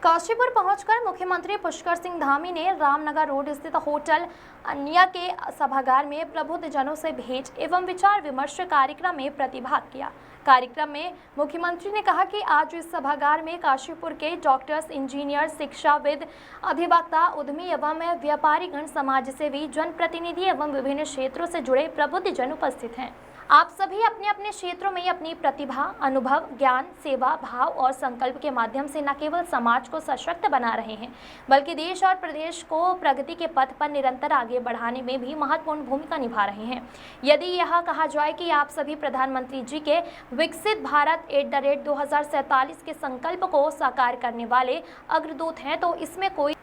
काशीपुर पहुंचकर मुख्यमंत्री पुष्कर सिंह धामी ने रामनगर रोड स्थित होटल अन्या के सभागार में प्रबुद्ध जनों से भेंट एवं विचार विमर्श कार्यक्रम में प्रतिभाग किया। कार्यक्रम में मुख्यमंत्री ने कहा कि आज इस सभागार में काशीपुर के डॉक्टर्स, इंजीनियर, शिक्षाविद, अधिवक्ता, उद्यमी एवं व्यापारीगण, समाजसेवी, जनप्रतिनिधि एवं विभिन्न क्षेत्रों से जुड़े प्रबुद्ध जन उपस्थित हैं। आप सभी अपने अपने क्षेत्रों में अपनी प्रतिभा, अनुभव, ज्ञान, सेवा भाव और संकल्प के माध्यम से न केवल समाज को सशक्त बना रहे हैं, बल्कि देश और प्रदेश को प्रगति के पथ पर निरंतर आगे बढ़ाने में भी महत्वपूर्ण भूमिका निभा रहे हैं। यदि यह कहा जाए कि आप सभी प्रधानमंत्री जी के विकसित भारत @ 2047 के संकल्प को साकार करने वाले अग्रदूत हैं, तो इसमें कोई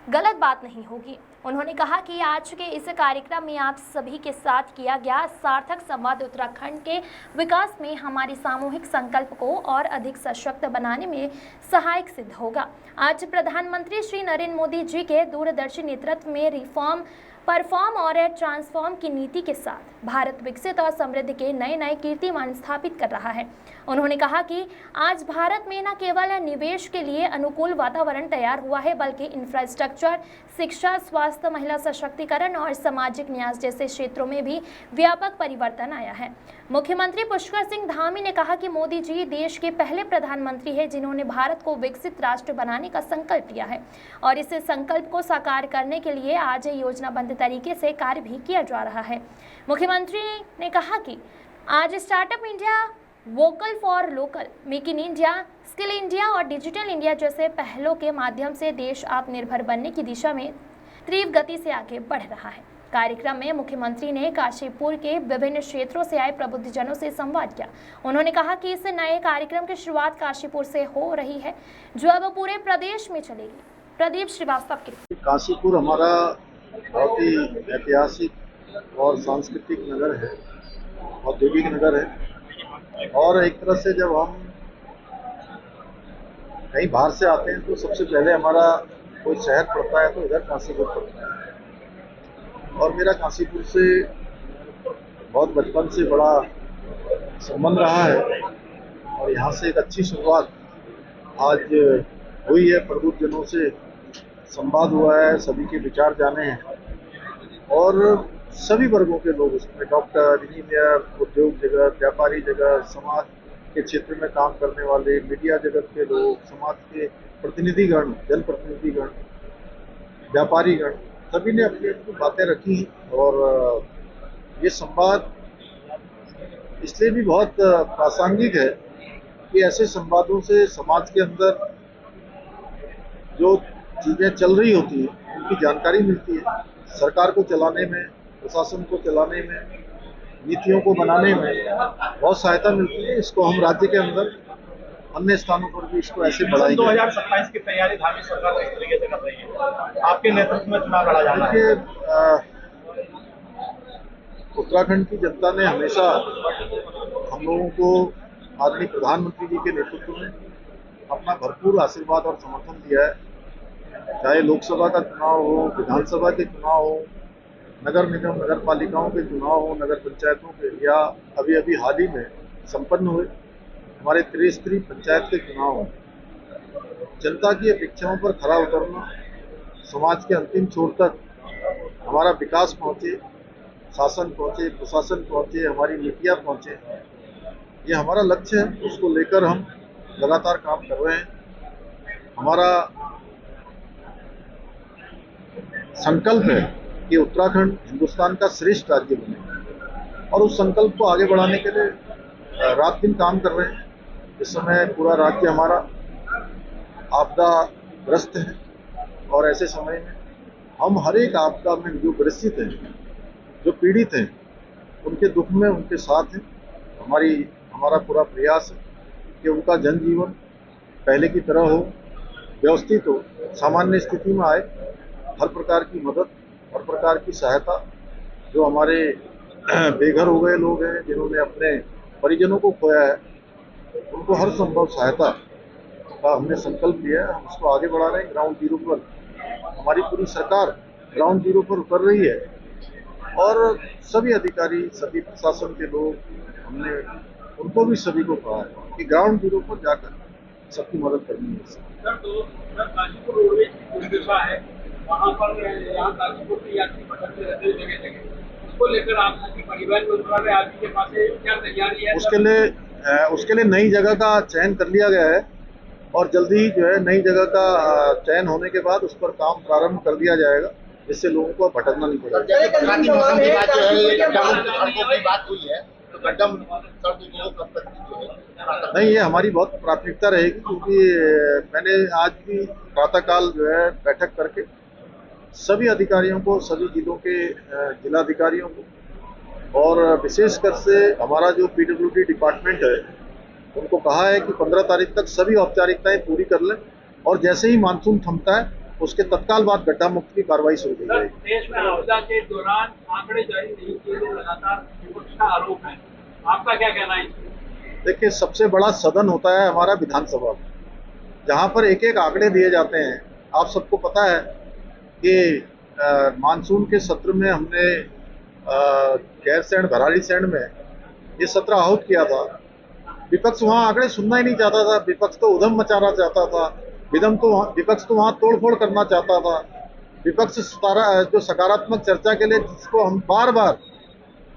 गलत बात नहीं होगी। उन्होंने कहा कि आज के इस कार्यक्रम में आप सभी के साथ किया गया सार्थक संवाद उत्तराखंड के विकास में हमारी सामूहिक संकल्प को और अधिक सशक्त बनाने में सहायक सिद्ध होगा। आज प्रधानमंत्री श्री नरेंद्र मोदी जी के दूरदर्शी नेतृत्व में रिफॉर्म, परफॉर्म और ट्रांसफॉर्म की नीति के साथ भारत विकसित और समृद्ध के नए नए कीर्तिमान स्थापित कर रहा है। उन्होंने कहा कि आज भारत में न केवल निवेश के लिए अनुकूल वातावरण तैयार हुआ है, बल्कि इंफ्रास्ट्रक्चर, शिक्षा, स्वास्थ्य, महिला सशक्तिकरण और सामाजिक न्याय जैसे क्षेत्रों में भी व्यापक परिवर्तन आया है। मुख्यमंत्री पुष्कर सिंह धामी ने कहा कि मोदी जी देश के पहले प्रधानमंत्री हैं जिन्होंने भारत को विकसित राष्ट्र बनाने का संकल्प लिया है और इस संकल्प को साकार करने के लिए आज योजनाबद्ध तरीके से कार्य भी किया जा रहा है। मुख्यमंत्री ने कहा कि आज startup India, vocal for local, make in India, skill India और डिजिटल इंडिया जैसे पहलों के माध्यम से देश आत्मनिर्भर बनने की दिशा में तीव्र गति से आगे बढ़ रहा है। कार्यक्रम में मुख्यमंत्री ने काशीपुर के विभिन्न क्षेत्रों से आए प्रबुद्ध जनों से संवाद किया। उन्होंने कहा कि इस नए कार्यक्रम की शुरुआत काशीपुर से हो रही है, जो अब पूरे प्रदेश में चलेगी। प्रदीप श्रीवास्तव की। काशीपुर हमारा बहुत ही ऐतिहासिक और सांस्कृतिक नगर है, औद्योगिक नगर है और एक तरह से जब हम कहीं बाहर से आते हैं तो सबसे पहले हमारा कोई शहर पड़ता है तो इधर काशीपुर पड़ता है। और मेरा काशीपुर से बहुत बचपन से बड़ा संबंध रहा है और यहाँ से एक अच्छी शुरुआत आज हुई है। प्रबुद्ध जनों से संवाद हुआ है, सभी के विचार जाने हैं और सभी वर्गों के लोग उसमें, डॉक्टर, इंजीनियर, उद्योग जगत, व्यापारी जगत, समाज के क्षेत्र में काम करने वाले, मीडिया जगत के लोग, समाज के प्रतिनिधिगण, जनप्रतिनिधिगण, व्यापारीगण, सभी ने अपनी अपनी बातें रखी और ये संवाद इसलिए भी बहुत प्रासंगिक है कि ऐसे संवादों से समाज के अंदर जो चीज़ें चल रही होती है उनकी जानकारी मिलती है। सरकार को चलाने में, प्रशासन को चलाने में, नीतियों को बनाने में बहुत सहायता मिलती है। इसको हम राज्य के अंदर अन्य स्थानों पर भी इसको ऐसे बढ़ाएंगे। 2027 की तैयारी धामी सरकार इस तरीके से कर रही है, आपके नेतृत्व में चुनाव लड़ा जाना है। उत्तराखंड की जनता ने हमेशा हम लोगों को आदरणीय प्रधानमंत्री जी के नेतृत्व में अपना भरपूर आशीर्वाद और समर्थन दिया है। चाहे लोकसभा का चुनाव हो, विधानसभा के चुनाव हो, नगर निगम, नगर पालिकाओं के चुनाव हो, नगर पंचायतों के, या अभी अभी हाल ही में संपन्न हुए हमारे त्रिस्तरीय पंचायत के चुनाव हो। जनता की अपेक्षाओं पर खरा उतरना, समाज के अंतिम छोर तक हमारा विकास पहुँचे, शासन पहुँचे, प्रशासन पहुँचे, हमारी नीतियाँ पहुँचे, ये हमारा लक्ष्य है। उसको लेकर हम लगातार काम कर रहे हैं। हमारा संकल्प है कि उत्तराखंड हिंदुस्तान का श्रेष्ठ राज्य बने और उस संकल्प को आगे बढ़ाने के लिए रात दिन काम कर रहे हैं। इस समय पूरा राज्य हमारा आपदाग्रस्त है और ऐसे समय में हम हर एक आपदा में जो ग्रसित हैं, जो पीड़ित हैं, उनके दुख में उनके साथ हैं। हमारा पूरा प्रयास है कि उनका जनजीवन पहले की तरह हो, व्यवस्थित हो, सामान्य स्थिति में आए। हर प्रकार की मदद, हर प्रकार की सहायता, जो हमारे बेघर हो गए लोग हैं, जिन्होंने अपने परिजनों को खोया है, उनको हर संभव सहायता का हमने संकल्प लिया है। हम उसको आगे बढ़ा रहे हैं। ग्राउंड जीरो पर हमारी पूरी सरकार ग्राउंड जीरो पर उतर रही है और सभी अधिकारी, सभी प्रशासन के लोग, हमने उनको भी सभी को कहा है कि ग्राउंड जीरो पर जाकर सबकी मदद करनी है। सर तो सर काशीपुर रोडवेज की दुर्दशा है, वहाँ पर यहाँ काशीपुर के यात्री भटकते रहते हैं जगह जगह। उसको लेकर आपकी परिवहन मंत्रालय आपके पास क्या तैयारी है? उसके लिए नई जगह का चयन कर लिया गया है और जल्दी ही जो है नई जगह का चयन होने के बाद उस पर काम प्रारंभ कर दिया जाएगा, जिससे लोगों को भटकना नहीं पड़ेगा। बरसाती मौसम की बात जो है, गड्ढा मुक्त सड़कों की बात हुई है, तो गड्ढा मुक्त सड़कों को कब तक जो है? नहीं, ये हमारी बहुत प्राथमिकता रहेगी, क्योंकि मैंने आज भी प्रातःकाल जो है बैठक करके सभी अधिकारियों को, सभी जिलों के जिलाधिकारियों को और विशेषकर से हमारा जो पीडब्ल्यूडी डिपार्टमेंट है उनको कहा है कि 15 तारीख तक सभी औपचारिकताएं पूरी कर लें और जैसे ही मानसून थमता है उसके तत्काल बाद गड्ढा मुक्त की कार्रवाई शुरू की जाएगी। देश में आपदा के दौरान आंकड़े जारी नहीं किए गए, लगातार विपक्ष का आरोप है, आपका क्या कहना है? देखिए, सबसे बड़ा सदन होता है हमारा विधानसभा, जहाँ पर एक एक आंकड़े दिए जाते हैं। आप सबको पता है कि मानसून के सत्र में हमने गैरसैंण भराड़ीसैंण में ये सत्र आहूत किया था। विपक्ष वहाँ आंकड़े सुनना ही नहीं चाहता था, विपक्ष तो उधम मचाना चाहता था, विपक्ष तो वहाँ तोड़फोड़ करना चाहता था। विपक्ष जो सकारात्मक चर्चा के लिए जिसको हम बार बार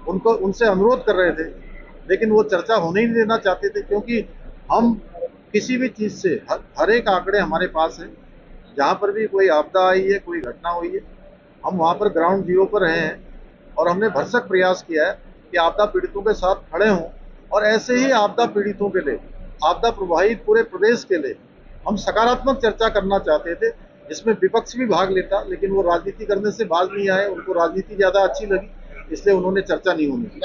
उनसे अनुरोध कर रहे थे, लेकिन वो चर्चा होने ही नहीं देना चाहते थे, क्योंकि हम किसी भी चीज़ से हर एक आंकड़े हमारे पास हैं। जहाँ पर भी कोई आपदा आई है, कोई घटना हुई है, हम वहाँ पर ग्राउंड जीरो पर रहे हैं और हमने भरसक प्रयास किया है कि आपदा पीड़ितों के साथ खड़े हों। और ऐसे ही आपदा पीड़ितों के लिए, आपदा प्रभावित पूरे प्रदेश के लिए हम सकारात्मक चर्चा करना चाहते थे, जिसमें विपक्ष भी भाग लेता, लेकिन वो राजनीति करने से बाज नहीं आए। उनको राजनीति ज़्यादा अच्छी लगी, इसलिए उन्होंने चर्चा नहीं होने दी।